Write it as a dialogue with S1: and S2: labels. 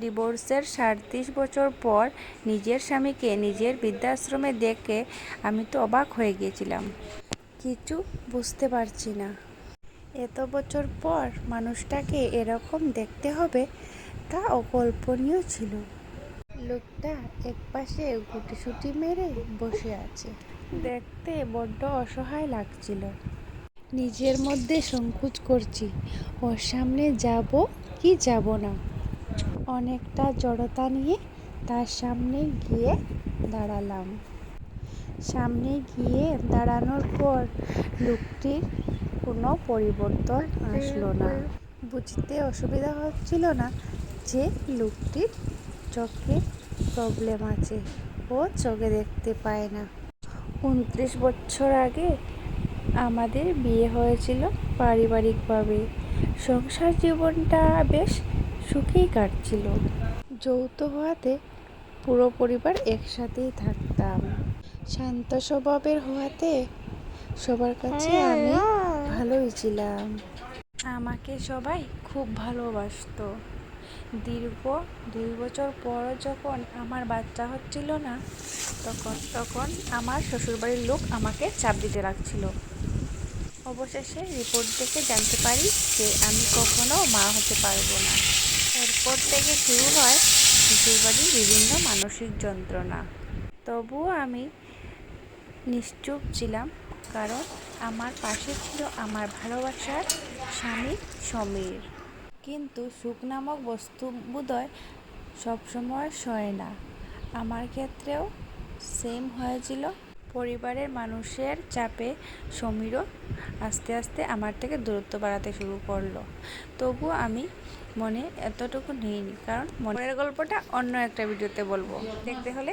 S1: ডিভোর্সের 37 বছর পর নিজের স্বামীকে নিজের বৃদ্ধাশ্রমে দেখে আমি তো অবাক হয়ে গিয়েছিলাম। কিছু বুঝতে পারছি না। এত বছর পর মানুষটাকে এরকম দেখতে হবে তা অকল্পনীয় ছিল। লোকটা একপাশে গুটিসুটি মেরে বসে আছে। দেখতে বড্ড অসহায় লাগছিল। নিজের মধ্যে সংকোচ করছি, ওর সামনে যাব কি যাব না। অনেকটা জড়তা নিয়ে তার সামনে গিয়ে দাঁড়ালাম। সামনে গিয়ে দাঁড়ানোর পর লোকটির কোনো পরিবর্তন আসলো না। বুঝতে অসুবিধা হচ্ছিল না যে লোকটির চোখে প্রবলেম আছে, ও চোখে দেখতে পায় না। 29 বছর আগে আমাদের বিয়ে হয়েছিল পারিবারিকভাবে। সংসার জীবনটা বেশ সুখেই কাটছিল। যৌথ হওয়াতে পুরো পরিবার একসাথেই থাকতাম। শান্ত স্বভাবের হওয়াতে সবার কাছে আমি ভালোই ছিলাম। আমাকে সবাই খুব ভালোবাসতো। দীর্ঘ 2 বছর পর যখন আমার বাচ্চা হচ্ছিল না, তখন আমার শ্বশুরবাড়ির লোক আমাকে চাপ দিতে লাগছিল। অবশেষে রিপোর্ট দেখে জানতে পারি যে আমি কখনো মা হতে পারবো না। এরপর থেকে শুরু হয় শ্বশুরবাড়ির বিভিন্ন মানসিক যন্ত্রণা। তবুও আমি নিশ্চুপ ছিলাম, কারণ আমার পাশে ছিল আমার ভালোবাসার স্বামী সমীর। কিন্তু সুখ নামক বস্তু বোধহয় সবসময় সয় না। আমার ক্ষেত্রেও সেম হয়েছিল। পরিবারের মানুষের চাপে সমীরও আস্তে আস্তে আমার থেকে দূরত্ব বাড়াতে শুরু করলো। তবুও আমি মনে এতটুকু নেইনি, কারণ মনের গল্পটা অন্য একটা ভিডিওতে বলবো। দেখতে হলে